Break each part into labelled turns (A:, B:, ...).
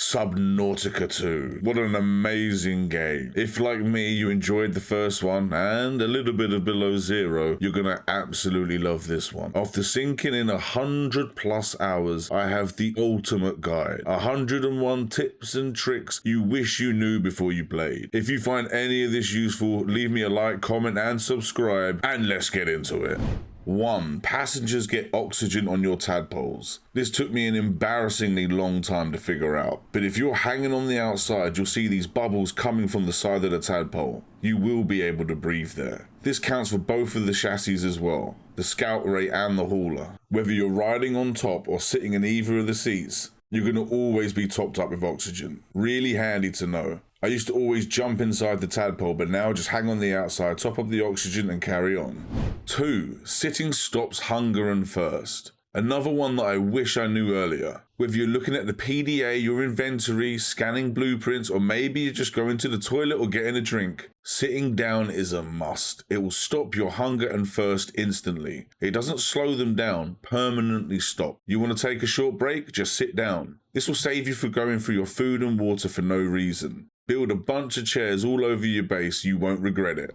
A: Subnautica 2. What an amazing game. If, like me, you enjoyed the first one and a little bit of Below Zero, you're gonna absolutely love this one. After sinking in 100+ hours, I have the ultimate guide. 101 tips and tricks you wish you knew before you played. If you find any of this useful, leave me a like, comment, and subscribe, and let's get into it. 1. Passengers get oxygen on your tadpoles. This took me an embarrassingly long time to figure out, but if you're hanging on the outside, you'll see these bubbles coming from the side of the tadpole. You will be able to breathe there. This counts for both of the chassis as well, the scout ray and the hauler. Whether you're riding on top or sitting in either of the seats, you're going to always be topped up with oxygen. Really handy to know. I used to always jump inside the tadpole, but now just hang on the outside, top up the oxygen and carry on. 2. Sitting stops hunger and thirst. Another one that I wish I knew earlier. Whether you're looking at the PDA, your inventory, scanning blueprints, or maybe you're just going to the toilet or getting a drink, sitting down is a must. It will stop your hunger and thirst instantly. It doesn't slow them down, permanently stop. You want to take a short break? Just sit down. This will save you from going through your food and water for no reason. Build a bunch of chairs all over your base, you won't regret it.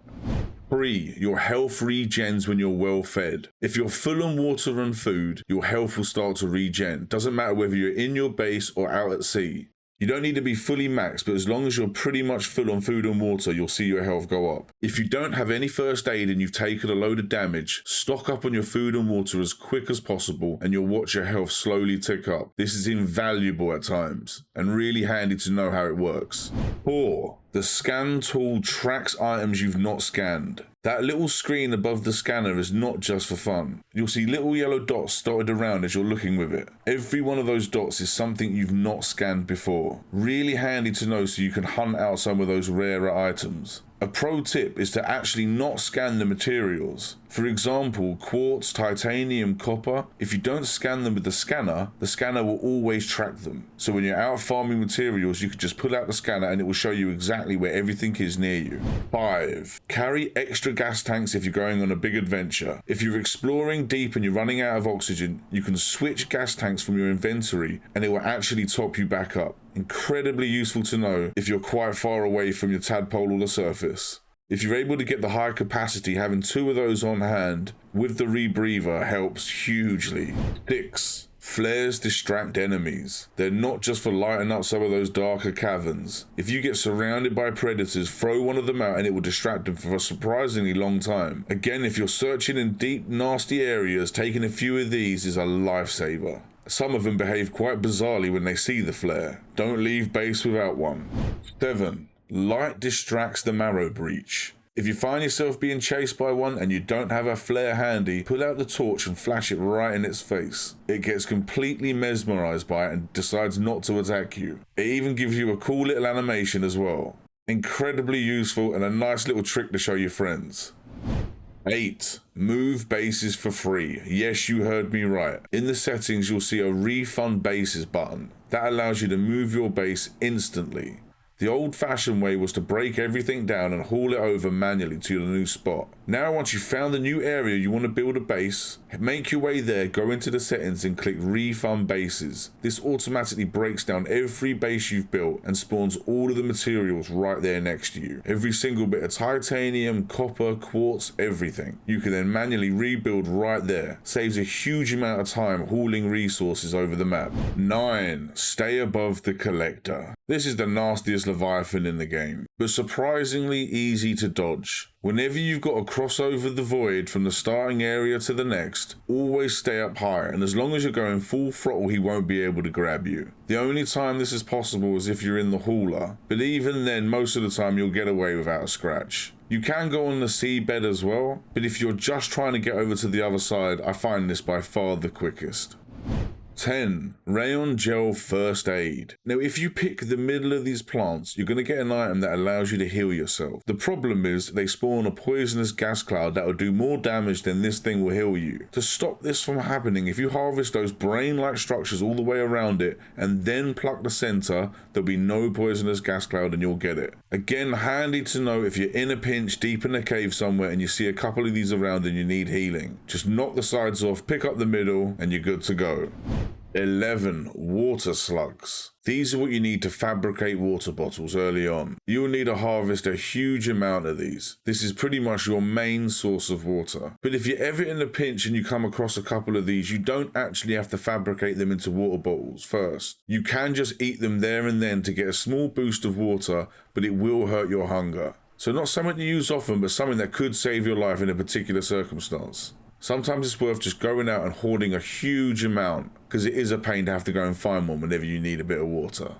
A: 3. Your health regens when you're well fed. If you're full on water and food, your health will start to regen. Doesn't matter whether you're in your base or out at sea. You don't need to be fully maxed, but as long as you're pretty much full on food and water, you'll see your health go up. If you don't have any first aid and you've taken a load of damage, stock up on your food and water as quick as possible and you'll watch your health slowly tick up. This is invaluable at times and really handy to know how it works. 4. The scan tool tracks items you've not scanned. That little screen above the scanner is not just for fun. You'll see little yellow dots dotted around as you're looking with it. Every one of those dots is something you've not scanned before. Really handy to know so you can hunt out some of those rarer items. A pro tip is to actually not scan the materials. For example, quartz, titanium, copper. If you don't scan them with the scanner will always track them. So when you're out farming materials, you can just pull out the scanner and it will show you exactly where everything is near you. 5. Carry extra gas tanks if you're going on a big adventure. If you're exploring deep and you're running out of oxygen, you can switch gas tanks from your inventory and it will actually top you back up. Incredibly useful to know if you're quite far away from your tadpole or the surface. If you're able to get the high capacity, having 2 of those on hand with the rebreather helps hugely. 6. Flares distract enemies. They're not just for lighting up some of those darker caverns. If you get surrounded by predators, throw one of them out and it will distract them for a surprisingly long time. Again, if you're searching in deep, nasty areas, taking a few of these is a lifesaver. Some of them behave quite bizarrely when they see the flare. Don't leave base without one. 7. Light distracts the marrowbreach. If you find yourself being chased by one and you don't have a flare handy, pull out the torch and flash it right in its face. It gets completely mesmerized by it and decides not to attack you. It even gives you a cool little animation as well. Incredibly useful and a nice little trick to show your friends. 8. Move bases for free. Yes, you heard me right. In the settings, you'll see a refund bases button. That allows you to move your base instantly. The old-fashioned way was to break everything down and haul it over manually to the new spot. Now, once you've found the new area you want to build a base, make your way there, go into the settings and click Refund Bases. This automatically breaks down every base you've built and spawns all of the materials right there next to you. Every single bit of titanium, copper, quartz, everything. You can then manually rebuild right there. Saves a huge amount of time hauling resources over the map. 9. Stay above the collector. This is the nastiest Leviathan in the game, but surprisingly easy to dodge. Whenever you've got to cross over the void from the starting area to the next, always stay up high, and as long as you're going full throttle, he won't be able to grab you. The only time this is possible is if you're in the hauler, but even then, most of the time you'll get away without a scratch. You can go on the seabed as well, but if you're just trying to get over to the other side, I find this by far the quickest. 10. Raion Gel First Aid. Now, if you pick the middle of these plants, you're going to get an item that allows you to heal yourself. The problem is they spawn a poisonous gas cloud that will do more damage than this thing will heal you. To stop this from happening, if you harvest those brain-like structures all the way around it and then pluck the center, there'll be no poisonous gas cloud and you'll get it. Again, handy to know if you're in a pinch deep in a cave somewhere and you see a couple of these around and you need healing. Just knock the sides off, pick up the middle, and you're good to go. 11. Water slugs. These are what you need to fabricate water bottles early on. You will need to harvest a huge amount of these. This is pretty much your main source of water. But if you're ever in a pinch and you come across a couple of these, you don't actually have to fabricate them into water bottles first. You can just eat them there and then to get a small boost of water, but it will hurt your hunger. So not something to use often, but something that could save your life in a particular circumstance. Sometimes it's worth just going out and hoarding a huge amount, because it is a pain to have to go and find one whenever you need a bit of water.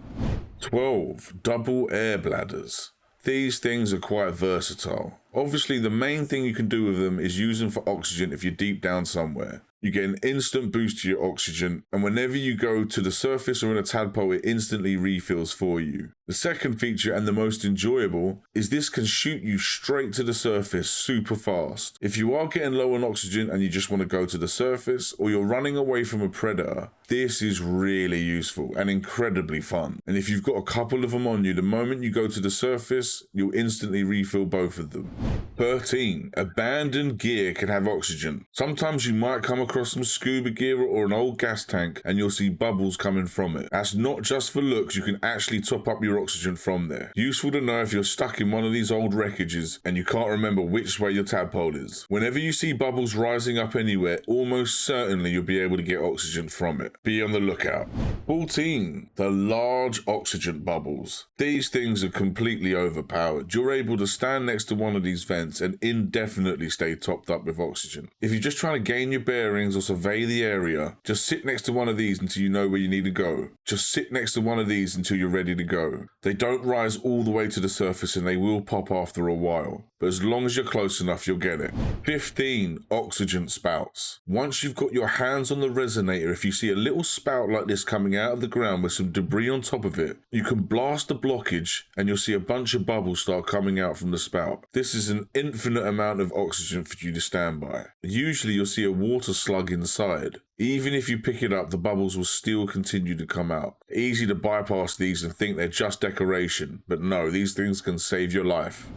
A: 12. Double air bladders. These things are quite versatile. Obviously, the main thing you can do with them is use them for oxygen if you're deep down somewhere. You get an instant boost to your oxygen, and whenever you go to the surface or in a tadpole, it instantly refills for you. The second feature, and the most enjoyable, is this can shoot you straight to the surface super fast. If you are getting low on oxygen and you just want to go to the surface, or you're running away from a predator, this is really useful and incredibly fun. And if you've got a couple of them on you, the moment you go to the surface, you'll instantly refill both of them. 13. Abandoned gear can have oxygen. Sometimes you might come across some scuba gear or an old gas tank and you'll see bubbles coming from it. That's not just for looks, you can actually top up your oxygen from there. Useful to know if you're stuck in one of these old wreckages and you can't remember which way your tadpole is. Whenever you see bubbles rising up anywhere, almost certainly you'll be able to get oxygen from it. Be on the lookout. 14. The large oxygen bubbles. These things are completely overpowered. You're able to stand next to one of these vents and indefinitely stay topped up with oxygen. If you're just trying to gain your bearings or survey the area, just sit next to one of these until you know where you need to go. Just sit next to one of these until you're ready to go. They don't rise all the way to the surface and they will pop after a while, but as long as you're close enough, you'll get it. 15. Oxygen spouts. Once you've got your hands on the resonator, if you see a little spout like this coming out of the ground with some debris on top of it, you can blast the blockage and you'll see a bunch of bubbles start coming out from the spout. This is an infinite amount of oxygen for you to stand by. Usually you'll see a water slug inside. Even if you pick it up, the bubbles will still continue to come out. Easy to bypass these and think they're just decoration, but no, these things can save your life.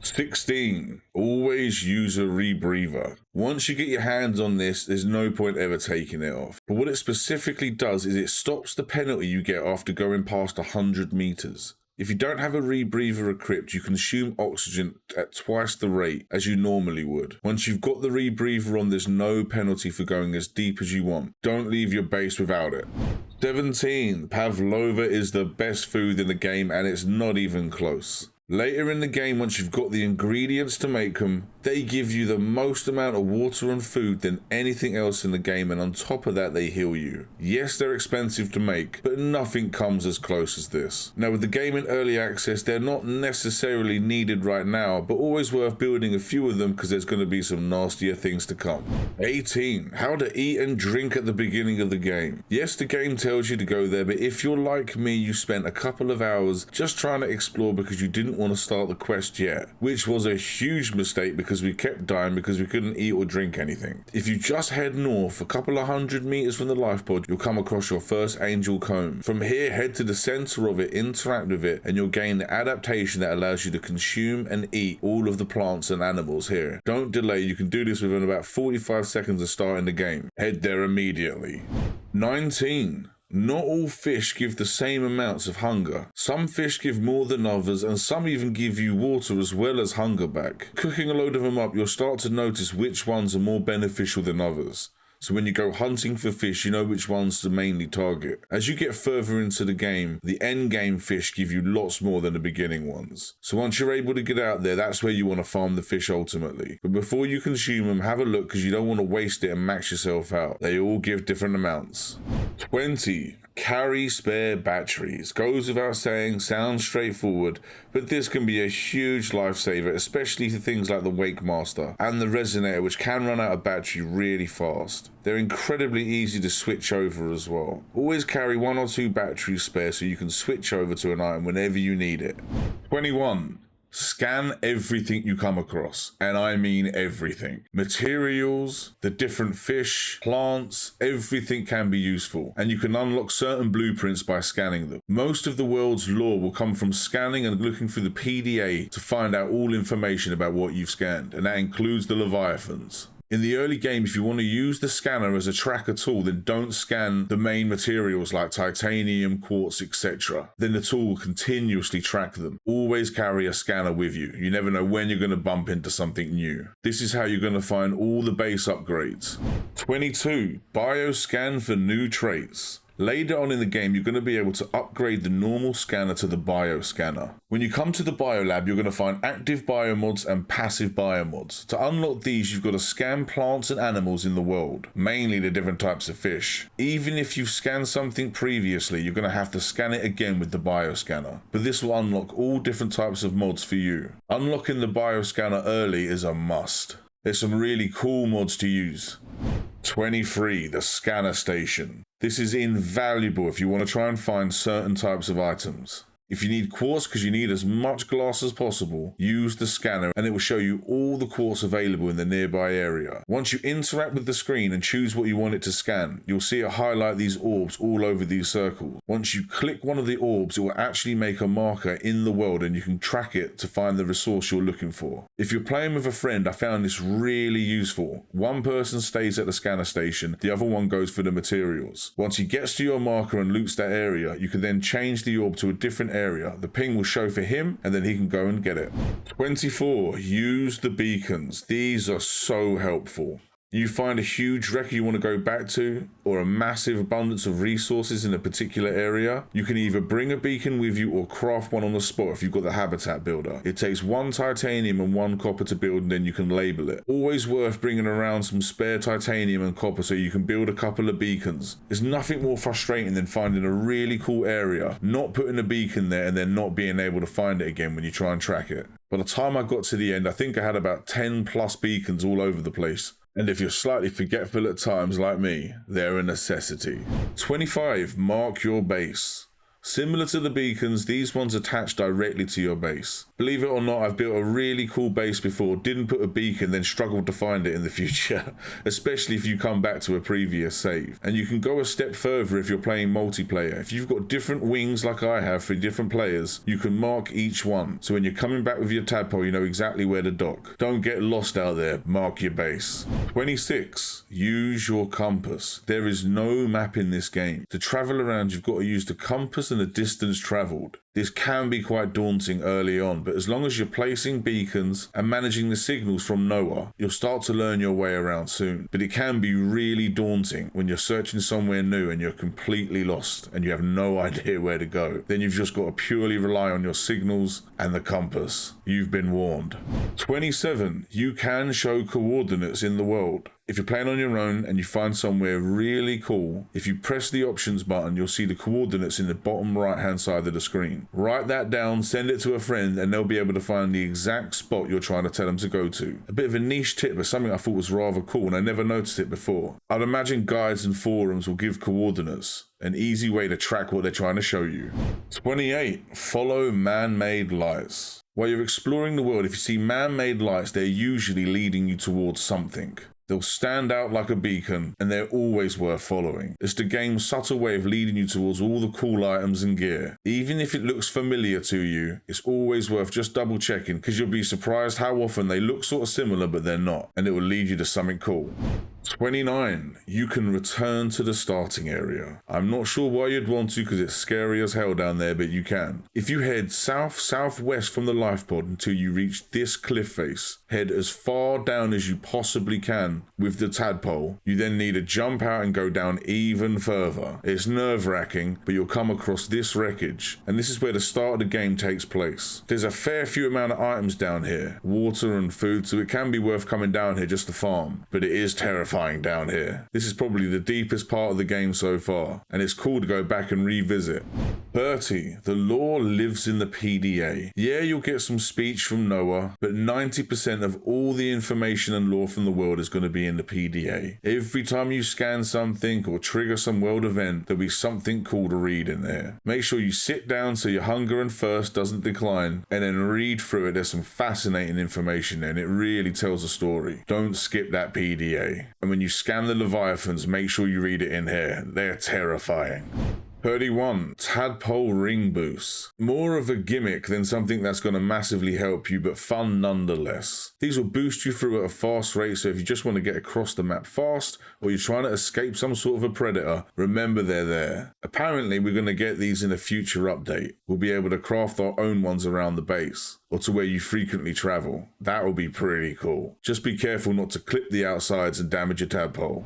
A: 16. Always use a rebreather. Once you get your hands on this, there's no point ever taking it off. But what it specifically does is it stops the penalty you get after going past 100 meters. If you don't have a rebreather equipped, you consume oxygen at twice the rate as you normally would. Once you've got the rebreather on, there's no penalty for going as deep as you want. Don't leave your base without it. 17. Pavlova is the best food in the game and it's not even close. Later in the game, once you've got the ingredients to make them, they give you the most amount of water and food than anything else in the game, and on top of that, they heal you. Yes, they're expensive to make, but nothing comes as close as this. Now, with the game in early access, they're not necessarily needed right now, but always worth building a few of them because there's going to be some nastier things to come. 18. How to eat and drink at the beginning of the game. Yes, the game tells you to go there, but if you're like me, you spent a couple of hours just trying to explore because you didn't want to start the quest yet, which was a huge mistake because we kept dying because we couldn't eat or drink anything. If you just head north a couple of 100 meters from the life pod, you'll come across your first angel comb. From here, head to the center of it, interact with it, and you'll gain the adaptation that allows you to consume and eat all of the plants and animals here. Don't delay, you can do this within about 45 seconds of starting the game. Head there immediately. 19. Not all fish give the same amounts of hunger. Some fish give more than others, and some even give you water as well as hunger back. Cooking a load of them up, you'll start to notice which ones are more beneficial than others. So when you go hunting for fish, you know which ones to mainly target. As you get further into the game, the end game fish give you lots more than the beginning ones. So once you're able to get out there, that's where you want to farm the fish ultimately. But before you consume them, have a look because you don't want to waste it and max yourself out. They all give different amounts. 20. Carry spare batteries. Goes without saying, sounds straightforward, but this can be a huge lifesaver, especially for things like the wakemaker and the resonator, which can run out of battery really fast. They're incredibly easy to switch over as well. Always carry 1 or 2 batteries spare so you can switch over to an item whenever you need it. 21. Scan everything you come across, and I mean everything. Materials, the different fish, plants, everything can be useful, and you can unlock certain blueprints by scanning them. Most of the world's lore will come from scanning and looking through the PDA to find out all information about what you've scanned, and that includes the leviathans. In the early game, if you want to use the scanner as a tracker tool, then don't scan the main materials like titanium, quartz, etc. Then the tool will continuously track them. Always carry a scanner with you. You never know when you're going to bump into something new. This is how you're going to find all the base upgrades. 22. Bioscan for new traits. Later on in the game, you're going to be able to upgrade the normal scanner to the bioscanner. When you come to the biolab, you're going to find active biomods and passive biomods. To unlock these, you've got to scan plants and animals in the world, mainly the different types of fish. Even if you've scanned something previously, you're going to have to scan it again with the bioscanner. But this will unlock all different types of mods for you. Unlocking the bioscanner early is a must. There's some really cool mods to use. 23. The scanner station. This is invaluable if you want to try and find certain types of items. If you need quartz because you need as much glass as possible, use the scanner and it will show you all the quartz available in the nearby area. Once you interact with the screen and choose what you want it to scan, you'll see it highlight these orbs all over these circles. Once you click one of the orbs, it will actually make a marker in the world and you can track it to find the resource you're looking for. If you're playing with a friend, I found this really useful. One person stays at the scanner station, the other one goes for the materials. Once he gets to your marker and loots that area, you can then change the orb to a different area. The ping will show for him and then he can go and get it. 24. Use the beacons. These are so helpful. You find a huge wreck you want to go back to, or a massive abundance of resources in a particular area, you can either bring a beacon with you or craft one on the spot if you've got the habitat builder. It takes 1 titanium and 1 copper to build and then you can label it. Always worth bringing around some spare titanium and copper so you can build a couple of beacons. There's nothing more frustrating than finding a really cool area, not putting a beacon there and then not being able to find it again when you try and track it. By the time I got to the end, I think I had about 10 plus beacons all over the place. And if you're slightly forgetful at times like me, they're a necessity. 25. Mark your base. Similar to the beacons, these ones attach directly to your base. Believe it or not, I've built a really cool base before, didn't put a beacon, then struggled to find it in the future, especially if you come back to a previous save. And you can go a step further if you're playing multiplayer. If you've got different wings like I have for different players, you can mark each one. So when you're coming back with your tadpole, you know exactly where to dock. Don't get lost out there, mark your base. 26. Use your compass. There is no map in this game. To travel around, you've got to use the compass and the distance traveled. This can be quite daunting early on, but as long as you're placing beacons and managing the signals from NOAA, you'll start to learn your way around soon. But it can be really daunting when you're searching somewhere new and you're completely lost and you have no idea where to go. Then you've just got to purely rely on your signals and the compass. You've been warned. 27. You can show coordinates in the world. If you're playing on your own and you find somewhere really cool, if you press the options button, you'll see the coordinates in the bottom right hand side of the screen. Write that down, send it to a friend, and they'll be able to find the exact spot you're trying to tell them to go to. A bit of a niche tip, but something I thought was rather cool and I never noticed it before. I'd imagine guides and forums will give coordinates, an easy way to track what they're trying to show you. 28. Follow man-made lights. While you're exploring the world, if you see man-made lights, they're usually leading you towards something. They'll stand out like a beacon, and they're always worth following. It's the game's subtle way of leading you towards all the cool items and gear. Even if it looks familiar to you, it's always worth just double checking, because you'll be surprised how often they look sort of similar but they're not, and it will lead you to something cool. 29. You can return to the starting area. I'm not sure why you'd want to because it's scary as hell down there, but you can. If you head south-southwest from the life pod until you reach this cliff face, head as far down as you possibly can with the tadpole. You then need to jump out and go down even further. It's nerve-wracking, but you'll come across this wreckage, and this is where the start of the game takes place. There's a fair few amount of items down here, water and food, so it can be worth coming down here just to farm, but it is terrifying down here. This is probably the deepest part of the game so far, and it's cool to go back and revisit. 30. The lore lives in the PDA. Yeah, you'll get some speech from NOAA, but 90% of all the information and lore from the world is going to be in the PDA. Every time you scan something or trigger some world event, there'll be something cool to read in there. Make sure you sit down so your hunger and thirst doesn't decline, and then read through it. There's some fascinating information there, and it really tells a story. Don't skip that PDA. And when you scan the Leviathans, make sure you read it in here. They're terrifying. 31. Tadpole ring boosts. More of a gimmick than something that's going to massively help you, but fun nonetheless. These will boost you through at a fast rate, so if you just want to get across the map fast, or you're trying to escape some sort of a predator, remember they're there. Apparently, we're going to get these in a future update. We'll be able to craft our own ones around the base, or to where you frequently travel. That will be pretty cool. Just be careful not to clip the outsides and damage your tadpole.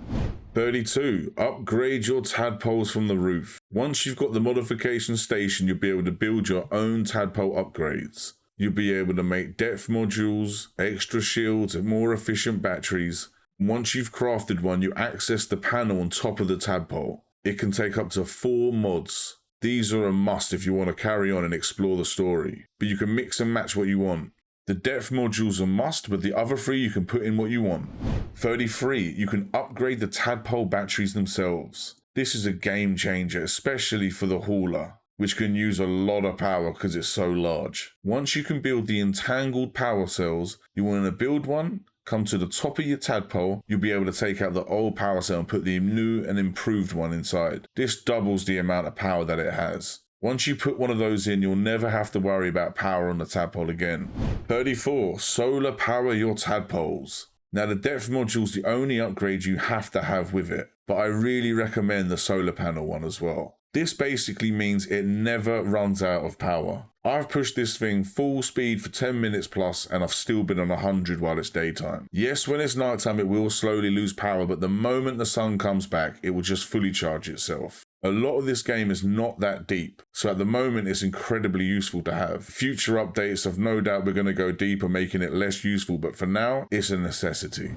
A: 32. Upgrade your tadpoles from the roof. Once you've got the modification station, you'll be able to build your own tadpole upgrades. You'll be able to make depth modules, extra shields, and more efficient batteries. Once you've crafted one, you access the panel on top of the tadpole. It can take up to 4 mods. These are a must if you want to carry on and explore the story, but you can mix and match what you want. The depth modules are must, but the other 3 you can put in what you want. 33. You can upgrade the tadpole batteries themselves. This is a game changer, especially for the hauler, which can use a lot of power because it's so large. Once you can build the entangled power cells, you want to build one, come to the top of your tadpole, you'll be able to take out the old power cell and put the new and improved one inside. This doubles the amount of power that it has. Once you put one of those in, you'll never have to worry about power on the tadpole again. 34. Solar power your tadpoles. Now the depth module's the only upgrade you have to have with it, but I really recommend the solar panel one as well. This basically means it never runs out of power. I've pushed this thing full speed for 10 minutes plus and I've still been on 100 while it's daytime. Yes, when it's nighttime it will slowly lose power, but the moment the sun comes back, it will just fully charge itself. A lot of this game is not that deep, so at the moment it's incredibly useful to have. Future updates have no doubt we're going to go deeper, making it less useful, but for now, it's a necessity.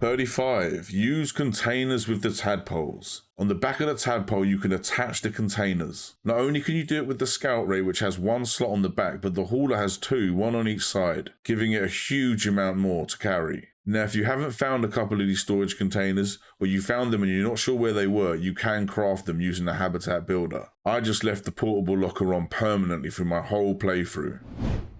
A: 35. Use containers with the tadpoles. On the back of the tadpole, you can attach the containers. Not only can you do it with the scout ray, which has 1 slot on the back, but the hauler has 2, 1 on each side, giving it a huge amount more to carry. Now, if you haven't found a couple of these storage containers, or you found them and you're not sure where they were, you can craft them using the habitat builder. I just left the portable locker on permanently through my whole playthrough.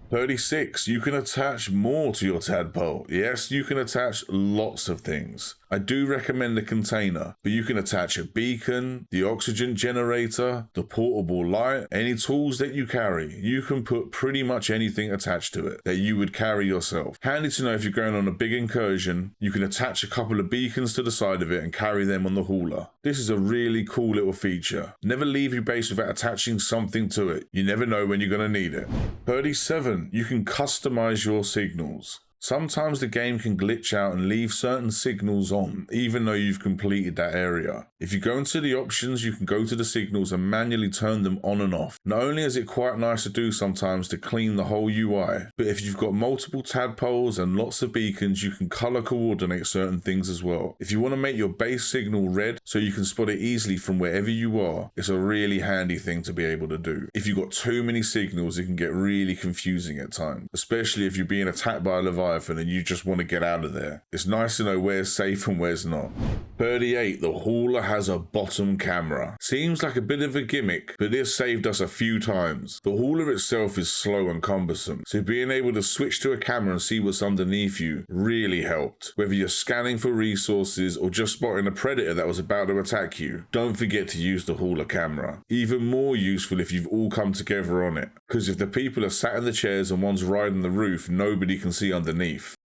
A: 36. You can attach more to your tadpole. Yes, you can attach lots of things. I do recommend the container, but you can attach a beacon, the oxygen generator, the portable light, any tools that you carry. You can put pretty much anything attached to it that you would carry yourself. Handy to know if you're going on a big incursion, you can attach a couple of beacons to the side of it and carry them on the hauler. This is a really cool little feature. Never leave your base without attaching something to it. You never know when you're going to need it. 37. You can customize your signals. Sometimes the game can glitch out and leave certain signals on, even though you've completed that area. If you go into the options, you can go to the signals and manually turn them on and off. Not only is it quite nice to do sometimes to clean the whole UI, but if you've got multiple tadpoles and lots of beacons, you can color coordinate certain things as well. If you want to make your base signal red so you can spot it easily from wherever you are, it's a really handy thing to be able to do. If you've got too many signals, it can get really confusing at times, especially if you're being attacked by a Leviathan and you just want to get out of there. It's nice to know where's safe and where's not. 38. The hauler has a bottom camera. Seems like a bit of a gimmick, but this saved us a few times. The hauler itself is slow and cumbersome, so being able to switch to a camera and see what's underneath you really helped. Whether you're scanning for resources or just spotting a predator that was about to attack you, don't forget to use the hauler camera. Even more useful if you've all come together on it, because if the people are sat in the chairs and one's riding the roof, nobody can see underneath.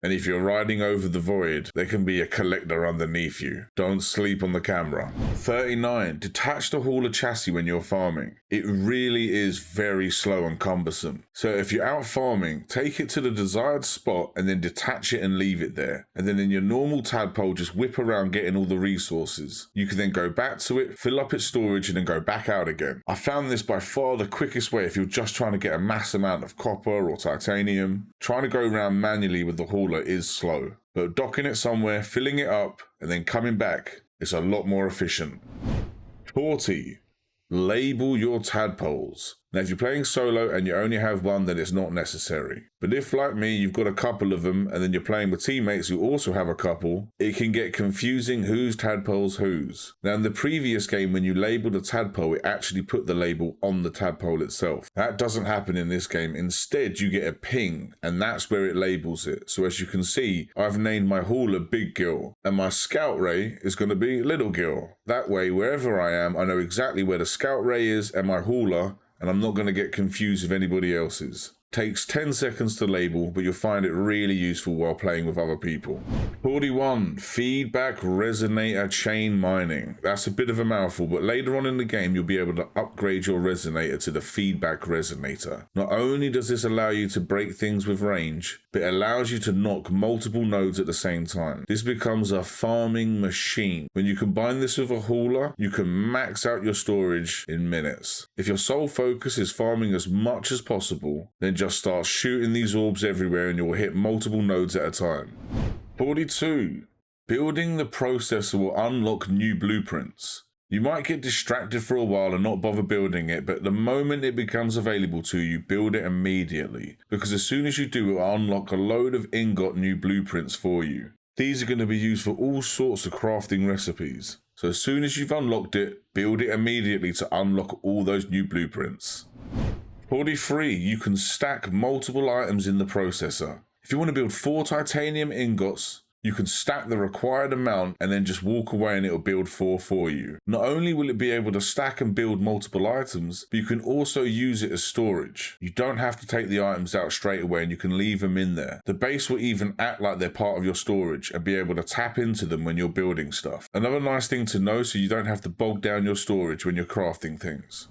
A: And if you're riding over the void, there can be a collector underneath you. Don't sleep on the camera. 39. Detach the hauler chassis when you're farming. It really is very slow and cumbersome. So if you're out farming, take it to the desired spot and then detach it and leave it there. And then in your normal tadpole, just whip around getting all the resources. You can then go back to it, fill up its storage, and then go back out again. I found this by far the quickest way if you're just trying to get a mass amount of copper or titanium. Trying to go around manually with the hauler is slow, but docking it somewhere, filling it up, and then coming back is a lot more efficient. 40. Label your tadpoles. Now, if you're playing solo and you only have one, then it's not necessary. But if, like me, you've got a couple of them and then you're playing with teammates who also have a couple, it can get confusing whose tadpole's whose. Now, in the previous game, when you labeled a tadpole, it actually put the label on the tadpole itself. That doesn't happen in this game. Instead, you get a ping, and that's where it labels it. So as you can see, I've named my hauler Big Gill, and my scout ray is going to be Little Gill. That way, wherever I am, I know exactly where the scout ray is and my hauler, and I'm not going to get confused with anybody else's. Takes 10 seconds to label, but you'll find it really useful while playing with other people. 41, feedback resonator chain mining. That's a bit of a mouthful, but later on in the game, you'll be able to upgrade your resonator to the feedback resonator. Not only does this allow you to break things with range, but it allows you to knock multiple nodes at the same time. This becomes a farming machine. When you combine this with a hauler, you can max out your storage in minutes. If your sole focus is farming as much as possible, then just start shooting these orbs everywhere and you'll hit multiple nodes at a time. 42. Building the processor will unlock new blueprints. You might get distracted for a while and not bother building it, but the moment it becomes available to you, build it immediately. Because as soon as you do, it will unlock a load of ingot new blueprints for you. These are going to be used for all sorts of crafting recipes. So as soon as you've unlocked it, build it immediately to unlock all those new blueprints. 43. You can stack multiple items in the processor. If you want to build 4 titanium ingots, you can stack the required amount and then just walk away and it'll build 4 for you. Not only will it be able to stack and build multiple items, but you can also use it as storage. You don't have to take the items out straight away and you can leave them in there. The base will even act like they're part of your storage and be able to tap into them when you're building stuff. Another nice thing to know, so you don't have to bog down your storage when you're crafting things.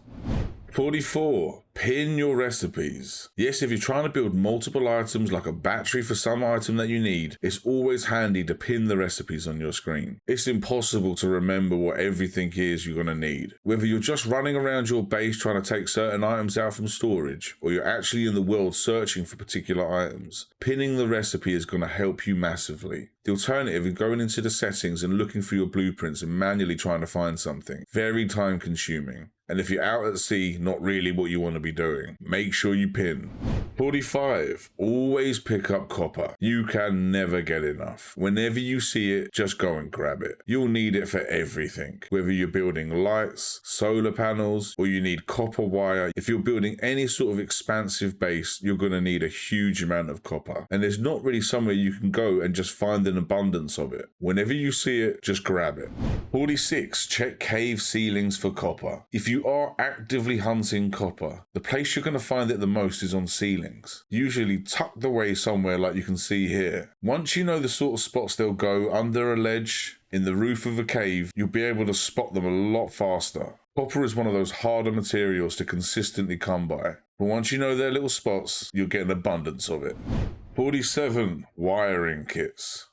A: 44. Pin your recipes. Yes, if you're trying to build multiple items like a battery for some item that you need, it's always handy to pin the recipes on your screen. It's impossible to remember what everything is you're going to need. Whether you're just running around your base trying to take certain items out from storage, or you're actually in the world searching for particular items, pinning the recipe is going to help you massively. The alternative is going into the settings and looking for your blueprints and manually trying to find something. Very time consuming. And if you're out at sea, not really what you want to be doing. Make sure you pin. 45. Always pick up copper. You can never get enough. Whenever you see it, just go and grab it. You'll need it for everything. Whether you're building lights, solar panels, or you need copper wire. If you're building any sort of expansive base, you're going to need a huge amount of copper. And there's not really somewhere you can go and just find an abundance of it. Whenever you see it, just grab it. 46. Check cave ceilings for copper. If you are actively hunting copper, the place you're going to find it the most is on ceilings, usually tucked away somewhere like you can see here. Once you know the sort of spots they'll go, under a ledge, in the roof of a cave, you'll be able to spot them a lot faster. Copper is one of those harder materials to consistently come by, but once you know their little spots, you'll get an abundance of it. 47. Wiring kits.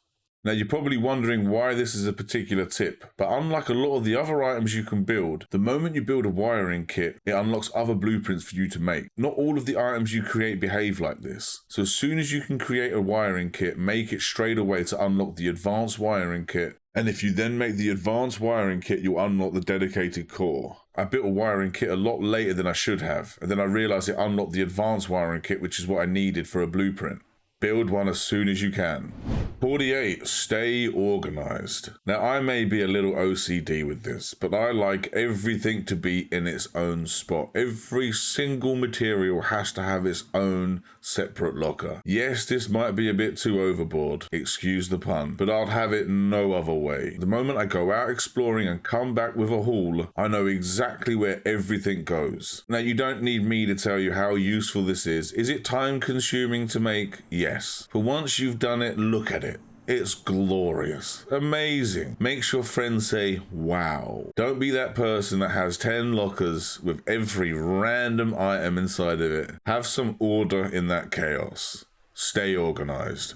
A: Now you're probably wondering why this is a particular tip, but unlike a lot of the other items you can build, the moment you build a wiring kit, it unlocks other blueprints for you to make. Not all of the items you create behave like this, so as soon as you can create a wiring kit, make it straight away to unlock the advanced wiring kit, and if you then make the advanced wiring kit, you'll unlock the dedicated core. I built a wiring kit a lot later than I should have, and then I realized it unlocked the advanced wiring kit, which is what I needed for a blueprint. Build one as soon as you can. 48. Stay organized. Now, I may be a little OCD with this, but I like everything to be in its own spot. Every single material has to have its own separate locker. Yes, this might be a bit too overboard, excuse the pun, but I'd have it no other way. The moment I go out exploring and come back with a haul, I know exactly where everything goes. Now, you don't need me to tell you how useful this is. Is it time consuming to make? Yes. But once you've done it, look at it. It's glorious. Amazing. Makes your friends say, wow. Don't be that person that has 10 lockers with every random item inside of it. Have some order in that chaos. Stay organized.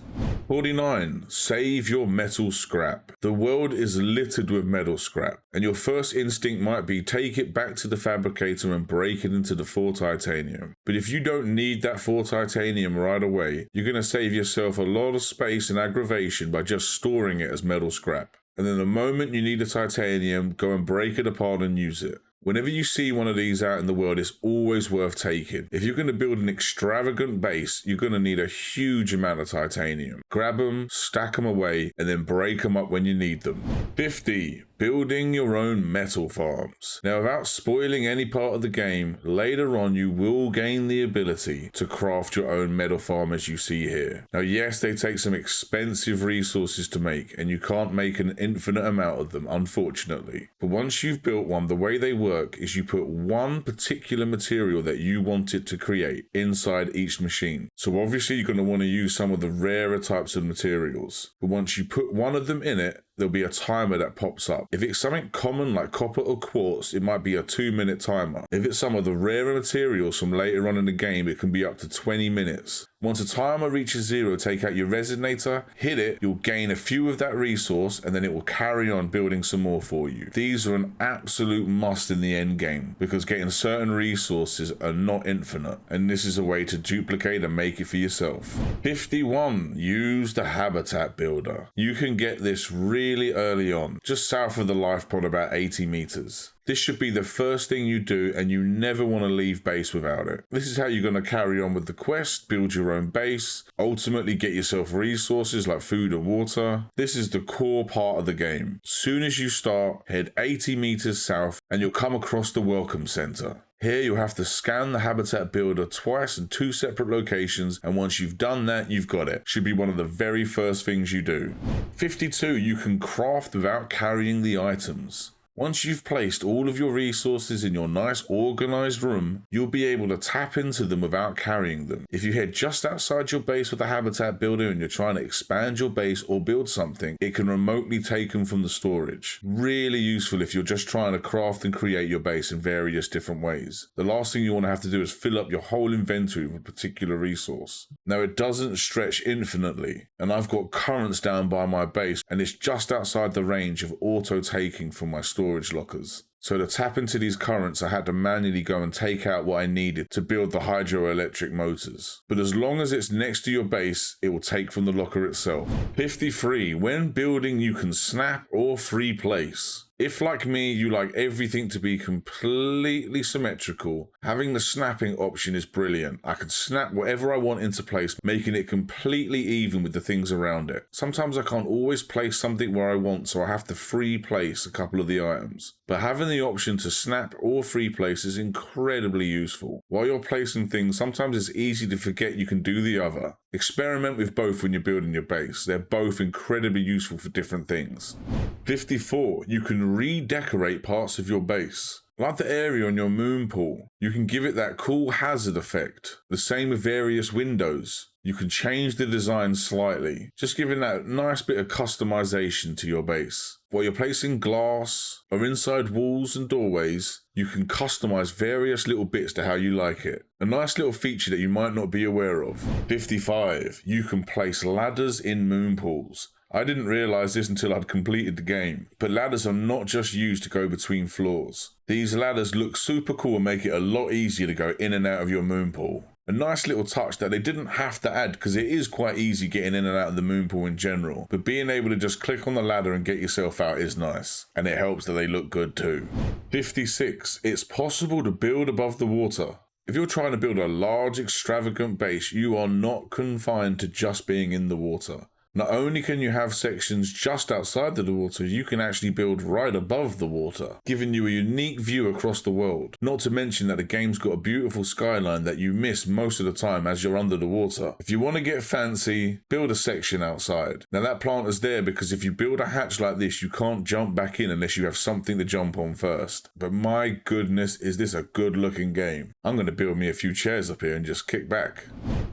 A: 49. Save your metal scrap. The world is littered with metal scrap, and your first instinct might be take it back to the fabricator and break it into the 4 titanium. But if you don't need that 4 titanium right away, you're going to save yourself a lot of space and aggravation by just storing it as metal scrap. And then the moment you need a titanium, go and break it apart and use it. Whenever you see one of these out in the world, it's always worth taking. If you're going to build an extravagant base, you're going to need a huge amount of titanium. Grab them, stack them away, and then break them up when you need them. 50. Building your own metal farms. Now, without spoiling any part of the game, later on you will gain the ability to craft your own metal farm as you see here. Now, yes, they take some expensive resources to make, and you can't make an infinite amount of them, unfortunately. But once you've built one, the way they work is you put one particular material that you want it to create inside each machine. So obviously you're going to want to use some of the rarer types of materials. But once you put one of them in it, there'll be a timer that pops up. If it's something common like copper or quartz, it might be a 2-minute timer. If it's some of the rarer materials from later on in the game, it can be up to 20 minutes. Once a timer reaches 0, take out your resonator, hit it, you'll gain a few of that resource, and then it will carry on building some more for you. These are an absolute must in the end game, because getting certain resources are not infinite, and this is a way to duplicate and make it for yourself. 51. Use the habitat builder. You can get this really early on, just south of the life pod, about 80 meters. This should be the first thing you do, and you never want to leave base without it. This is how you're going to carry on with the quest, build your own base, ultimately get yourself resources like food and water. This is the core part of the game. Soon as you start, head 80 meters south and you'll come across the welcome center. Here you'll have to scan the habitat builder twice in 2 separate locations, and once you've done that, you've got it. Should be one of the very first things you do. 52. You can craft without carrying the items. Once you've placed all of your resources in your nice organized room, you'll be able to tap into them without carrying them. If you head just outside your base with a habitat builder and you're trying to expand your base or build something, it can remotely take them from the storage. Really useful if you're just trying to craft and create your base in various different ways. The last thing you want to have to do is fill up your whole inventory with a particular resource. Now, it doesn't stretch infinitely, and I've got currents down by my base, and it's just outside the range of auto taking from my storage lockers. So to tap into these currents, I had to manually go and take out what I needed to build the hydroelectric motors. But as long as it's next to your base, it will take from the locker itself. 53. When building, you can snap or free place. If, like me, you like everything to be completely symmetrical, having the snapping option is brilliant. I can snap whatever I want into place, making it completely even with the things around it. Sometimes I can't always place something where I want, so I have to free place a couple of the items. But having the option to snap or free place is incredibly useful. While you're placing things, sometimes it's easy to forget you can do the other. Experiment with both when you're building your base. They're both incredibly useful for different things. 54. You can redecorate parts of your base. Like the area on your Moonpool, you can give it that cool hazard effect. The same with various windows. You can change the design slightly, just giving that nice bit of customization to your base. While you're placing glass or inside walls and doorways, you can customize various little bits to how you like it. A nice little feature that you might not be aware of. 55. You can place ladders in Moonpools. I didn't realize this until I'd completed the game, but ladders are not just used to go between floors. These ladders look super cool and make it a lot easier to go in and out of your Moonpool. A nice little touch that they didn't have to add, because it is quite easy getting in and out of the Moonpool in general, but being able to just click on the ladder and get yourself out is nice, and it helps that they look good too. 56. It's possible to build above the water. If you're trying to build a large, extravagant base, you are not confined to just being in the water. Not only can you have sections just outside the water, you can actually build right above the water, giving you a unique view across the world. Not to mention that the game's got a beautiful skyline that you miss most of the time as you're under the water. If you want to get fancy, build a section outside. Now that planter's there because if you build a hatch like this, you can't jump back in unless you have something to jump on first. But my goodness, is this a good looking game. I'm going to build me a few chairs up here and just kick back.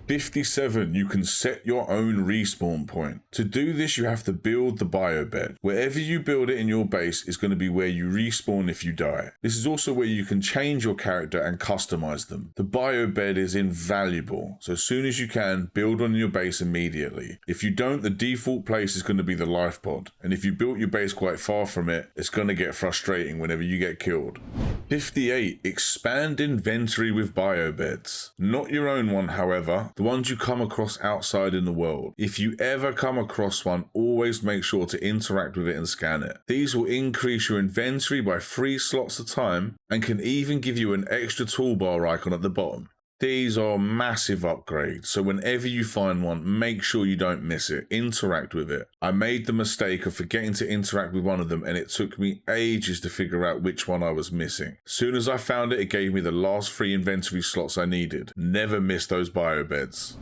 A: 57. You can set your own respawn point. To do this, you have to build the biobed. Wherever you build it in your base is going to be where you respawn if you die. This is also where you can change your character and customize them. The biobed is invaluable, so as soon as you can, build on your base immediately. If you don't, the default place is going to be the life pod, and if you built your base quite far from it, it's going to get frustrating whenever you get killed. 58. Expand inventory with biobeds. Not your own one, however. the ones you come across outside in the world. If you ever come across one, always make sure to interact with it and scan it. These will increase your inventory by 3 slots a time and can even give you an extra toolbar icon at the bottom. These are massive upgrades, so whenever you find one, make sure you don't miss it. Interact with it. I made the mistake of forgetting to interact with one of them, and it took me ages to figure out which one I was missing. Soon as I found it, it gave me the last 3 inventory slots I needed. Never miss those biobeds.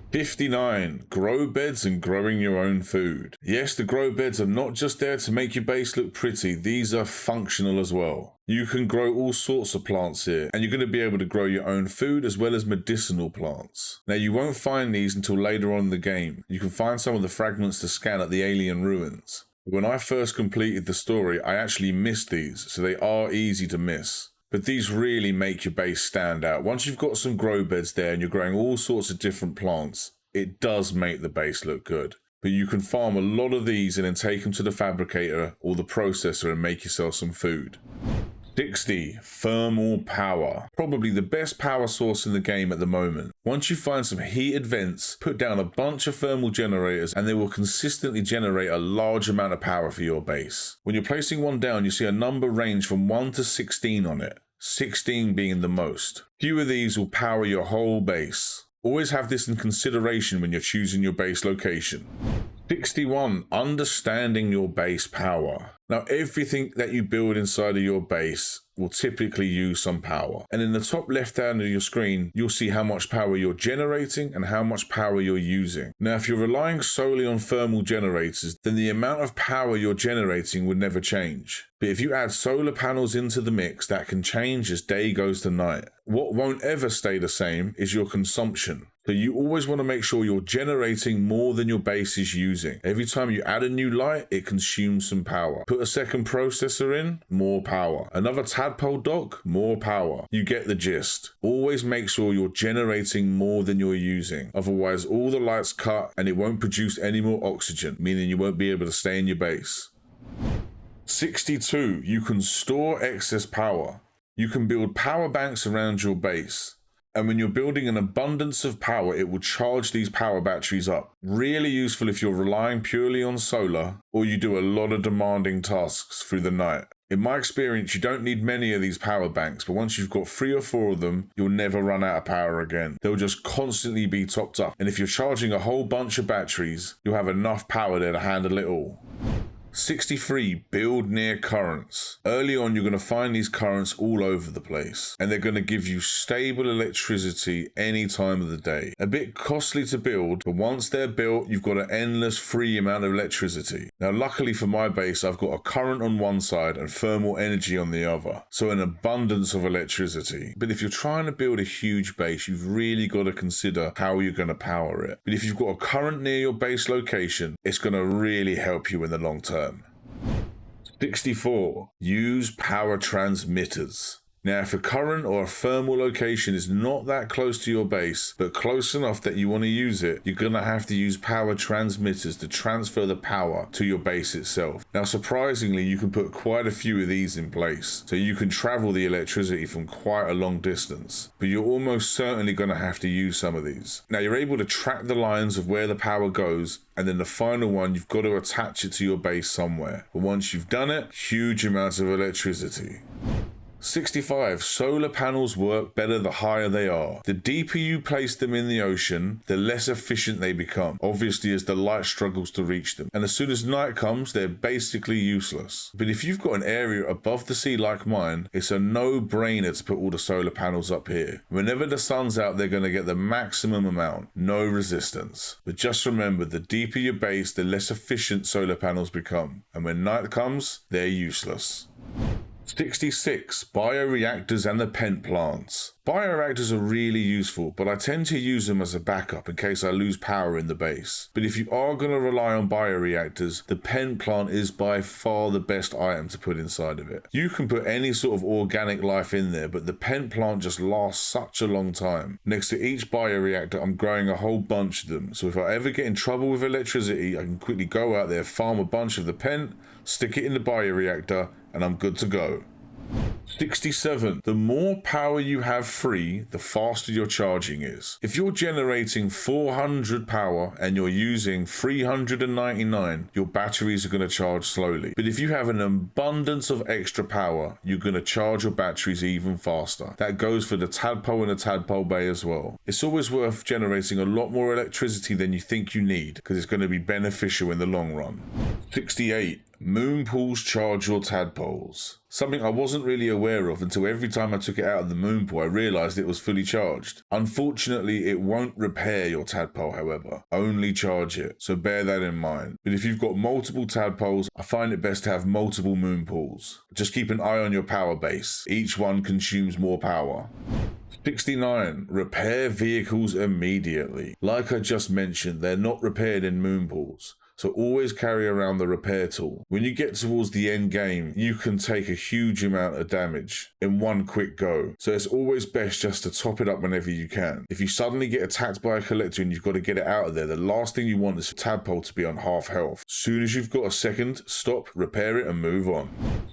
A: 59. Grow beds and growing your own food. Yes, the grow beds are not just there to make your base look pretty, these are functional as well. You can grow all sorts of plants here, and you're going to be able to grow your own food as well as medicinal plants. Now, you won't find these until later on in the game. You can find some of the fragments to scan at the alien ruins. When I first completed the story, I actually missed these, so they are easy to miss. But these really make your base stand out. Once you've got some grow beds there and you're growing all sorts of different plants, it does make the base look good. But you can farm a lot of these and then take them to the fabricator or the processor and make yourself some food. 60. Thermal power. Probably the best power source in the game at the moment. Once you find some heated vents, put down a bunch of thermal generators and they will consistently generate a large amount of power for your base. When you're placing one down, you see a number range from 1 to 16 on it, 16 being the most. Few of these will power your whole base. Always have this in consideration when you're choosing your base location. 61. Understanding your base power. Now, everything that you build inside of your base will typically use some power. And in the top left hand of your screen, you'll see how much power you're generating and how much power you're using. Now, if you're relying solely on thermal generators, then the amount of power you're generating would never change. But if you add solar panels into the mix, that can change as day goes to night. What won't ever stay the same is your consumption. So you always want to make sure you're generating more than your base is using. Every time you add a new light, it consumes some power. Put a second processor in, more power. Another tadpole dock, more power. You get the gist. Always make sure you're generating more than you're using. Otherwise, all the lights cut and it won't produce any more oxygen, meaning you won't be able to stay in your base. 62. You can store excess power. You can build power banks around your base. And when you're building an abundance of power, it will charge these power batteries up. Really useful if you're relying purely on solar or you do a lot of demanding tasks through the night. In my experience, you don't need many of these power banks, but once you've got 3 or 4 of them, you'll never run out of power again. They'll just constantly be topped up. And if you're charging a whole bunch of batteries, you'll have enough power there to handle it all. 63. Build near currents. Early on, you're going to find these currents all over the place, and they're going to give you stable electricity any time of the day. A bit costly to build, but once they're built, you've got an endless free amount of electricity. Now, luckily for my base, I've got a current on one side and thermal energy on the other, so an abundance of electricity. But if you're trying to build a huge base, you've really got to consider how you're going to power it. But if you've got a current near your base location, it's going to really help you in the long term. 64. Use power transmitters. Now, if a current or a thermal location is not that close to your base, but close enough that you want to use it, you're going to have to use power transmitters to transfer the power to your base itself. Now, surprisingly, you can put quite a few of these in place, so you can travel the electricity from quite a long distance, but you're almost certainly going to have to use some of these. Now, you're able to track the lines of where the power goes, and then the final one, you've got to attach it to your base somewhere. But once you've done it, huge amounts of electricity. 65. Solar panels work better the higher they are. The deeper you place them in the ocean, the less efficient they become, obviously as the light struggles to reach them. And as soon as night comes, they're basically useless. But if you've got an area above the sea like mine, it's a no-brainer to put all the solar panels up here. Whenever the sun's out, they're going to get the maximum amount, no resistance. But just remember, the deeper your base, the less efficient solar panels become. And when night comes, they're useless. 66. Bioreactors and the pent plants. Bioreactors are really useful, but I tend to use them as a backup in case I lose power in the base. But if you are going to rely on bioreactors, the pent plant is by far the best item to put inside of it. You can put any sort of organic life in there, but the pent plant just lasts such a long time. Next to each bioreactor, I'm growing a whole bunch of them, so if I ever get in trouble with electricity, I can quickly go out there, farm a bunch of the pent, stick it in the bioreactor, and I'm good to go. 67. The more power you have free, the faster your charging is. If you're generating 400 power and you're using 399, your batteries are going to charge slowly. But if you have an abundance of extra power, you're going to charge your batteries even faster. That goes for the Tadpole and the Tadpole Bay as well. It's always worth generating a lot more electricity than you think you need because it's going to be beneficial in the long run. 68. Moonpools charge your tadpoles. Something I wasn't really aware of until every time I took it out of the moonpool I realised it was fully charged. Unfortunately, it won't repair your tadpole, however, only charge it, so bear that in mind. But if you've got multiple tadpoles, I find it best to have multiple moonpools. Just keep an eye on your power base. Each one consumes more power. 69. Repair vehicles immediately. Like I just mentioned, they're not repaired in moonpools. So always carry around the repair tool. When you get towards the end game, you can take a huge amount of damage in one quick go. So it's always best just to top it up whenever you can. If you suddenly get attacked by a collector and you've got to get it out of there, the last thing you want is a tadpole to be on half health. Soon as you've got a second, stop, repair it and move on.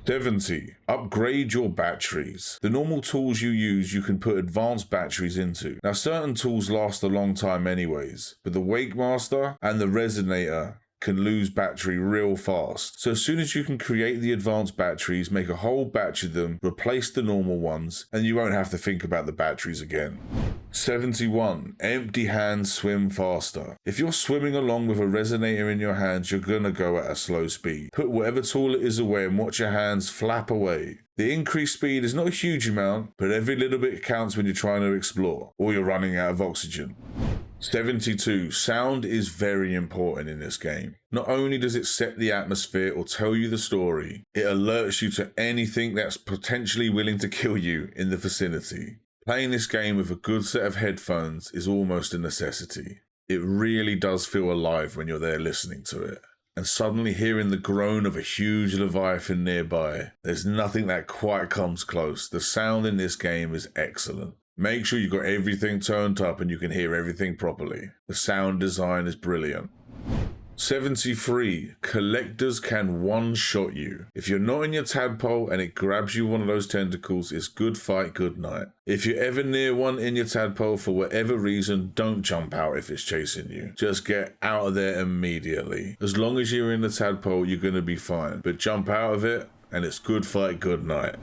A: 70. Upgrade your batteries. The normal tools you use, you can put advanced batteries into. Now certain tools last a long time anyways, but the wakemaker and the resonator can lose battery real fast. So as soon as you can create the advanced batteries, make a whole batch of them, replace the normal ones, and you won't have to think about the batteries again. 71. Empty hands swim faster. If you're swimming along with a resonator in your hands, you're gonna go at a slow speed. Put whatever tool it is away and watch your hands flap away. The increased speed is not a huge amount, but every little bit counts when you're trying to explore, or you're running out of oxygen. 72. Sound is very important in this game. Not only does it set the atmosphere or tell you the story, it alerts you to anything that's potentially willing to kill you in the vicinity. Playing this game with a good set of headphones is almost a necessity. It really does feel alive when you're there listening to it. And suddenly hearing the groan of a huge leviathan nearby, there's nothing that quite comes close. The sound in this game is excellent. Make sure you've got everything turned up and you can hear everything properly. The sound design is brilliant. 73. Collectors can one-shot you. If you're not in your tadpole and it grabs you one of those tentacles, it's good fight, good night. If you're ever near one in your tadpole for whatever reason, don't jump out if it's chasing you. Just get out of there immediately. As long as you're in the tadpole, you're going to be fine. But jump out of it and it's good fight, good night.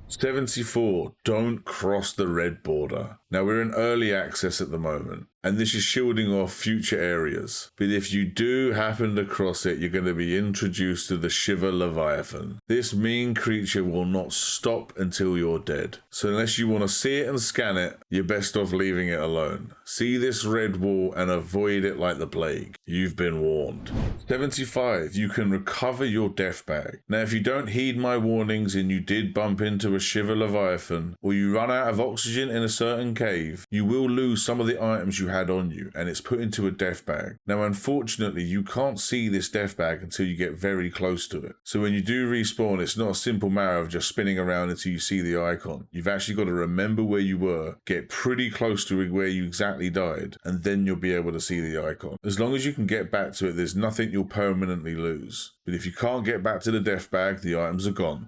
A: 74. Don't cross the red border. Now we're in early access at the moment, and this is shielding off future areas. But if you do happen to cross it, you're going to be introduced to the Shiver Leviathan. This mean creature will not stop until you're dead. So unless you want to see it and scan it, you're best off leaving it alone. See this red wall and avoid it like the plague. You've been warned. 75. You can recover your death bag. Now if you don't heed my warnings and you did bump into a Shiver Leviathan, or you run out of oxygen in a certain cave, you will lose some of the items you had on you, and it's put into a death bag. Now unfortunately you can't see this death bag until you get very close to it. So when you do respawn, it's not a simple matter of just spinning around until you see the icon. You've actually got to remember where you were, get pretty close to where you exactly died, and then you'll be able to see the icon. As long as you can get back to it, there's nothing you'll permanently lose. But if you can't get back to the death bag, the items are gone.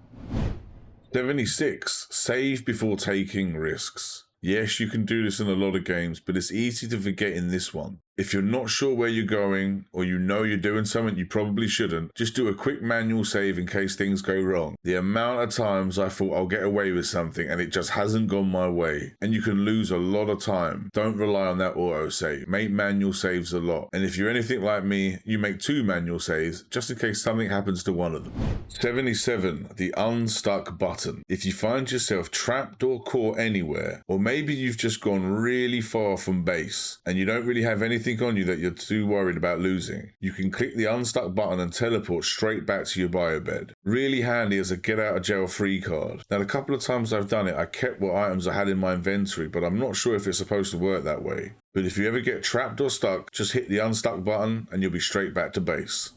A: 76. Save before taking risks. Yes, you can do this in a lot of games, but it's easy to forget in this one. If you're not sure where you're going, or you know you're doing something you probably shouldn't, just do a quick manual save in case things go wrong. The amount of times I thought I'll get away with something and it just hasn't gone my way, and you can lose a lot of time. Don't rely on that auto save. Make manual saves a lot. And if you're anything like me, you make 2 manual saves just in case something happens to one of them. 77. The unstuck button. If you find yourself trapped or caught anywhere, or maybe you've just gone really far from base and you don't really have anything on you that you're too worried about losing, you can click the unstuck button and teleport straight back to your biobed. Really handy as a get out of jail free card. Now, a couple of times I've done it, I kept what items I had in my inventory, but I'm not sure if it's supposed to work that way. But if you ever get trapped or stuck, just hit the unstuck button and you'll be straight back to base.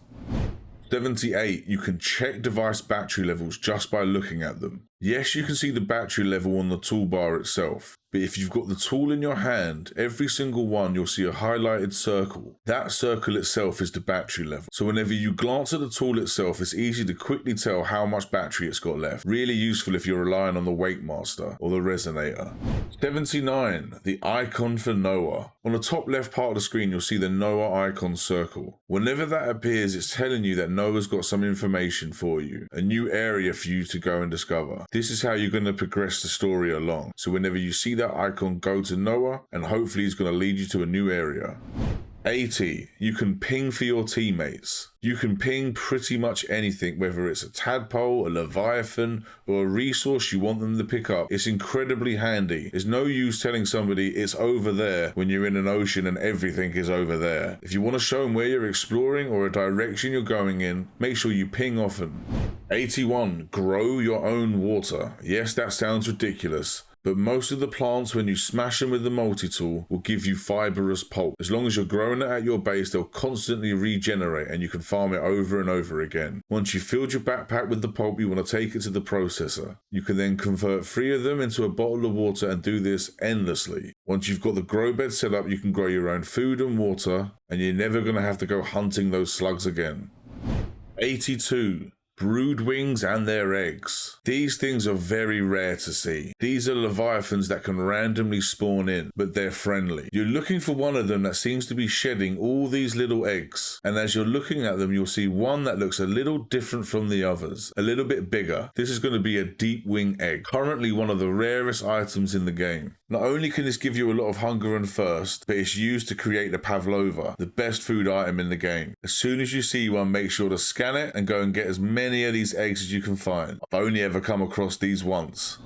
A: 78. You can check device battery levels just by looking at them. Yes, you can see the battery level on the toolbar itself, but if you've got the tool in your hand, every single one you'll see a highlighted circle. That circle itself is the battery level. So whenever you glance at the tool itself, it's easy to quickly tell how much battery it's got left. Really useful if you're relying on the wakemaster or the resonator. 79. The icon for Noah. On the top left part of the screen, you'll see the Noah icon circle. Whenever that appears, it's telling you that Noah's got some information for you, a new area for you to go and discover. This is how you're going to progress the story along. So whenever you see that icon, go to Noah, and hopefully he's going to lead you to a new area. 80. You can ping for your teammates. You can ping pretty much anything, whether it's a tadpole, a leviathan, or a resource you want them to pick up. It's incredibly handy. There's no use telling somebody it's over there when you're in an ocean and everything is over there. If you want to show them where you're exploring or a direction you're going in, make sure you ping often. 81. Grow your own water. Yes, that sounds ridiculous, but most of the plants, when you smash them with the multi-tool, will give you fibrous pulp. As long as you're growing it at your base, they'll constantly regenerate and you can farm it over and over again. Once you've filled your backpack with the pulp, you want to take it to the processor. You can then convert 3 of them into a bottle of water and do this endlessly. Once you've got the grow bed set up, you can grow your own food and water, and you're never going to have to go hunting those slugs again. 82. Broodwings and their eggs. These things are very rare to see. These are leviathans that can randomly spawn in, but they're friendly. You're looking for one of them that seems to be shedding all these little eggs, and as you're looking at them, you'll see one that looks a little different from the others, a little bit bigger. This is going to be a deep wing egg, currently one of the rarest items in the game. Not only can this give you a lot of hunger and thirst, but it's used to create the Pavlova, the best food item in the game. As soon as you see one, make sure to scan it and go and get as many of these eggs as you can find. I've only ever come across these once.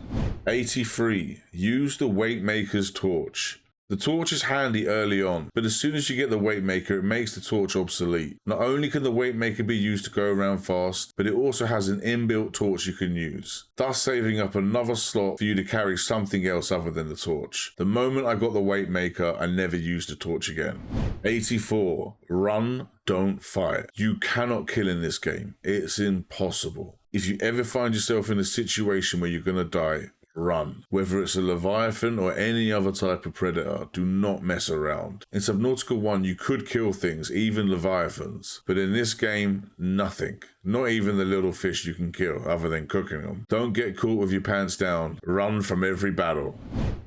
A: 83. Use the wakemaker's torch. The torch is handy early on, but as soon as you get the wakemaker, it makes the torch obsolete. Not only can the wakemaker be used to go around fast, but it also has an inbuilt torch you can use, thus saving up another slot for you to carry something else other than the torch. The moment I got the wakemaker, I never used the torch again. 84. Run, don't fight. You cannot kill in this game. It's impossible. If you ever find yourself in a situation where you're gonna die, run. Whether it's a leviathan or any other type of predator, do not mess around. In Subnautica 1, you could kill things, even leviathans, but in this game, nothing. Not even the little fish you can kill, other than cooking them. Don't get caught with your pants down. Run from every battle.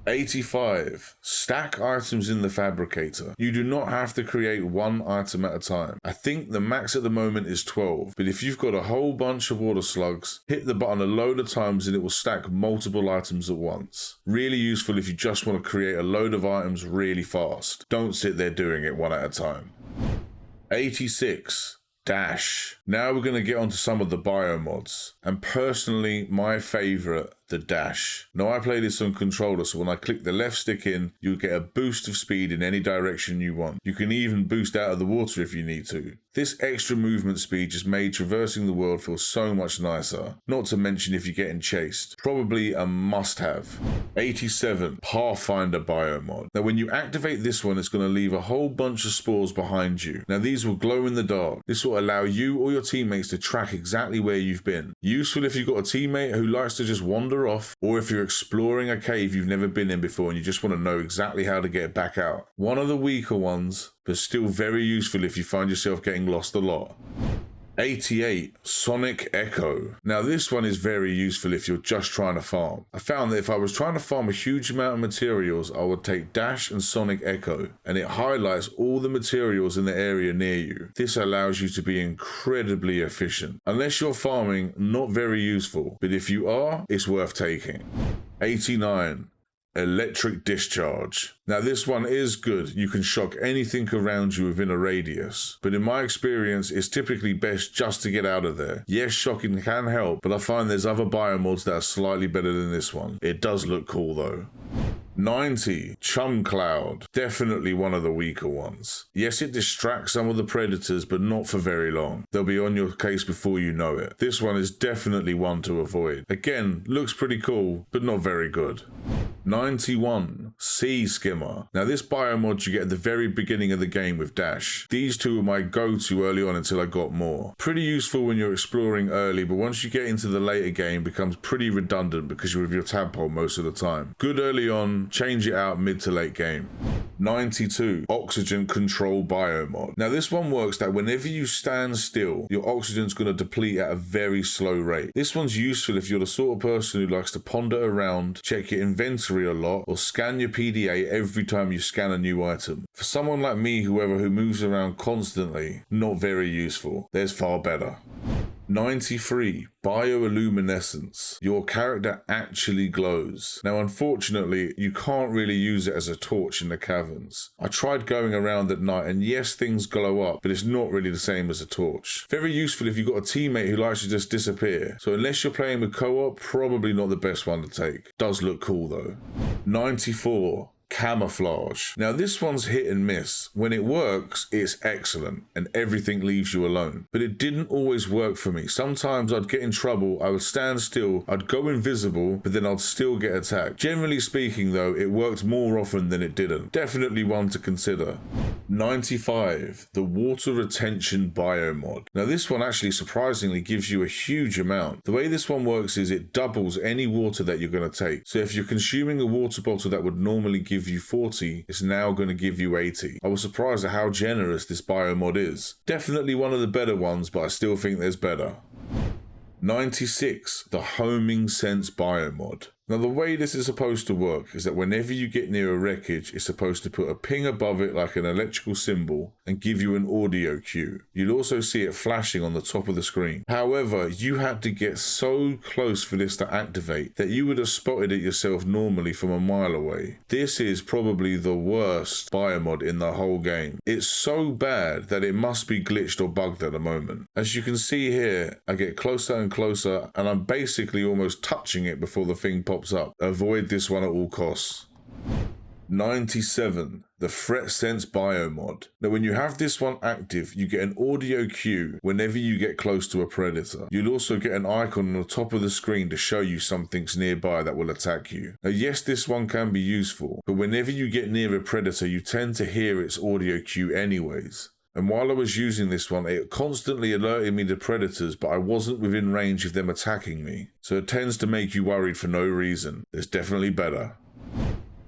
A: 85. Stack items in the fabricator. You do not have to create one item at a time. I think the max at the moment is 12, but if you've got a whole bunch of water slugs, hit the button a load of times and it will stack multiple items at once. Really useful if you just want to create a load of items really fast. Don't sit there doing it one at a time. 86. Dash. Now we're going to get onto some of the biomods, and personally my favorite, the dash. Now I play this on controller, so when I click the left stick in, you'll get a boost of speed in any direction you want. You can even boost out of the water if you need to. This extra movement speed just made traversing the world feel so much nicer, not to mention if you're getting chased. Probably a must-have. 87. Pathfinder biomod. Now when you activate this one, it's going to leave a whole bunch of spores behind you. Now these will glow in the dark. This will allow you or your teammates to track exactly where you've been. Useful if you've got a teammate who likes to just wander off, or if you're exploring a cave you've never been in before and you just want to know exactly how to get back out. One of the weaker ones, but still very useful if you find yourself getting lost a lot. 88. Sonic Echo. Now this one is very useful if you're just trying to farm. I found that if I was trying to farm a huge amount of materials, I would take Dash and Sonic Echo, and it highlights all the materials in the area near you. This allows you to be incredibly efficient. Unless you're farming, not very useful, but if you are, it's worth taking. 89. Electric discharge. Now this one is good. You can shock anything around you within a radius, but in my experience it's typically best just to get out of there. Yes, shocking can help, but I find there's other biomods that are slightly better than this one. It does look cool though. 90. Chum Cloud. Definitely one of the weaker ones. Yes, it distracts some of the predators, but not for very long. They'll be on your case before you know it. This one is definitely one to avoid. Again, looks pretty cool, but not very good. 91, Sea Skimmer. Now this biomod you get at the very beginning of the game with Dash. These two were my go-to early on until I got more. Pretty useful when you're exploring early, but once you get into the later game, it becomes pretty redundant because you're with your tadpole most of the time. Good early on, change it out mid to late game. 92, Oxygen Control Biomod. Now this one works that whenever you stand still, your oxygen's going to deplete at a very slow rate. This one's useful if you're the sort of person who likes to ponder around, check your inventory a lot, or scan your PDA every time you scan a new item. For someone like me, who moves around constantly, not very useful. There's far better. 93, bioluminescence. Your character actually glows. Now unfortunately, you can't really use it as a torch in the caverns. I tried going around at night and yes, things glow up, but it's not really the same as a torch. Very useful if you've got a teammate who likes to just disappear. So unless you're playing with co-op, probably not the best one to take. Does look cool though. 94, Camouflage. Now this one's hit and miss. When it works, it's excellent and everything leaves you alone. But it didn't always work for me. Sometimes I'd get in trouble, I would stand still, I'd go invisible, but then I'd still get attacked. Generally speaking though, it worked more often than it didn't. Definitely one to consider. 95, the Water Retention Biomod. Now this one actually surprisingly gives you a huge amount. The way this one works is it doubles any water that you're going to take. So if you're consuming a water bottle that would normally give you 40, it's now going to give you 80. I was surprised at how generous this biomod is. Definitely one of the better ones, but I still think there's better. 96, the Homing Sense Biomod. Now the way this is supposed to work is that whenever you get near a wreckage, it's supposed to put a ping above it like an electrical symbol and give you an audio cue. You'll also see it flashing on the top of the screen. However, you had to get so close for this to activate that you would have spotted it yourself normally from a mile away. This is probably the worst biomod in the whole game. It's so bad that it must be glitched or bugged at the moment. As you can see here, I get closer and closer and I'm basically almost touching it before the thing pops up. Avoid this one at all costs. 97, the Threat Sense Biomod. Now when you have this one active, you get an audio cue whenever you get close to a predator. You'll also get an icon on the top of the screen to show you something's nearby that will attack you. Now yes, this one can be useful, but whenever you get near a predator, you tend to hear its audio cue anyways. And while I was using this one, it constantly alerted me to predators, but I wasn't within range of them attacking me. So it tends to make you worried for no reason. There's definitely better.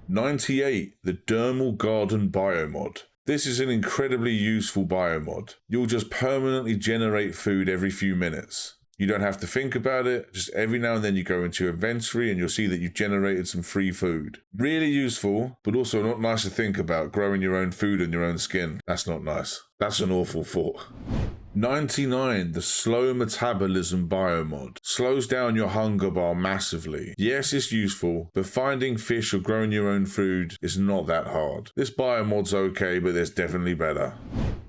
A: 98, the Dermal Garden Biomod. This is an incredibly useful biomod. You'll just permanently generate food every few minutes. You don't have to think about it, just every now and then you go into your inventory and you'll see that you've generated some free food. Really useful, but also not nice to think about, growing your own food and your own skin. That's not nice. That's an awful thought. 99, the Slow Metabolism Biomod. Slows down your hunger bar massively. Yes, it's useful, but finding fish or growing your own food is not that hard. This biomod's okay, but there's definitely better.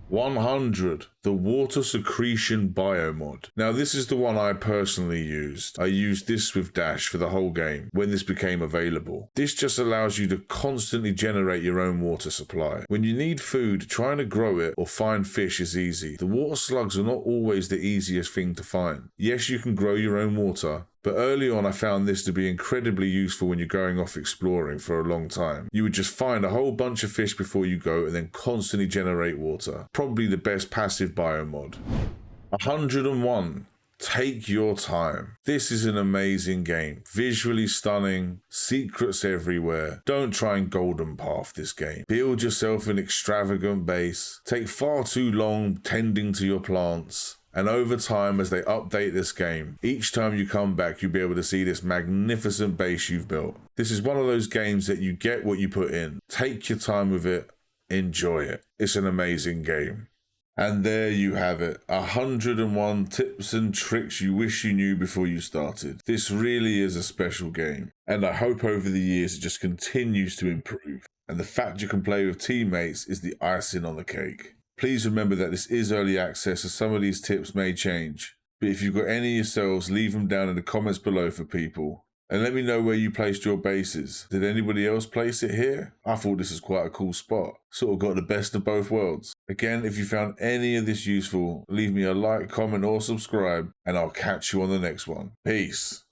A: 100, the Water Secretion Biomod. Now this is the one I personally used. I used this with Dash for the whole game when this became available. This just allows you to constantly generate your own water supply. When you need food, trying to grow it or find fish is easy. The water slugs are not always the easiest thing to find. Yes, you can grow your own water, but early on I found this to be incredibly useful when you're going off exploring for a long time. You would just find a whole bunch of fish before you go and then constantly generate water. Probably the best passive biomod. 101. Take your time. This is an amazing game. Visually stunning, secrets everywhere. Don't try and golden path this game. Build yourself an extravagant base. Take far too long tending to your plants. And over time, as they update this game, each time you come back, you'll be able to see this magnificent base you've built. This is one of those games that you get what you put in. Take your time with it. Enjoy it. It's an amazing game. And there you have it, 101 tips and tricks you wish you knew before you started. This really is a special game, and I hope over the years it just continues to improve. And the fact you can play with teammates is the icing on the cake. Please remember that this is early access, so some of these tips may change. But if you've got any yourselves, leave them down in the comments below for people. And let me know where you placed your bases. Did anybody else place it here? I thought this was quite a cool spot. Sort of got the best of both worlds. Again, if you found any of this useful, leave me a like, comment or subscribe, and I'll catch you on the next one. Peace.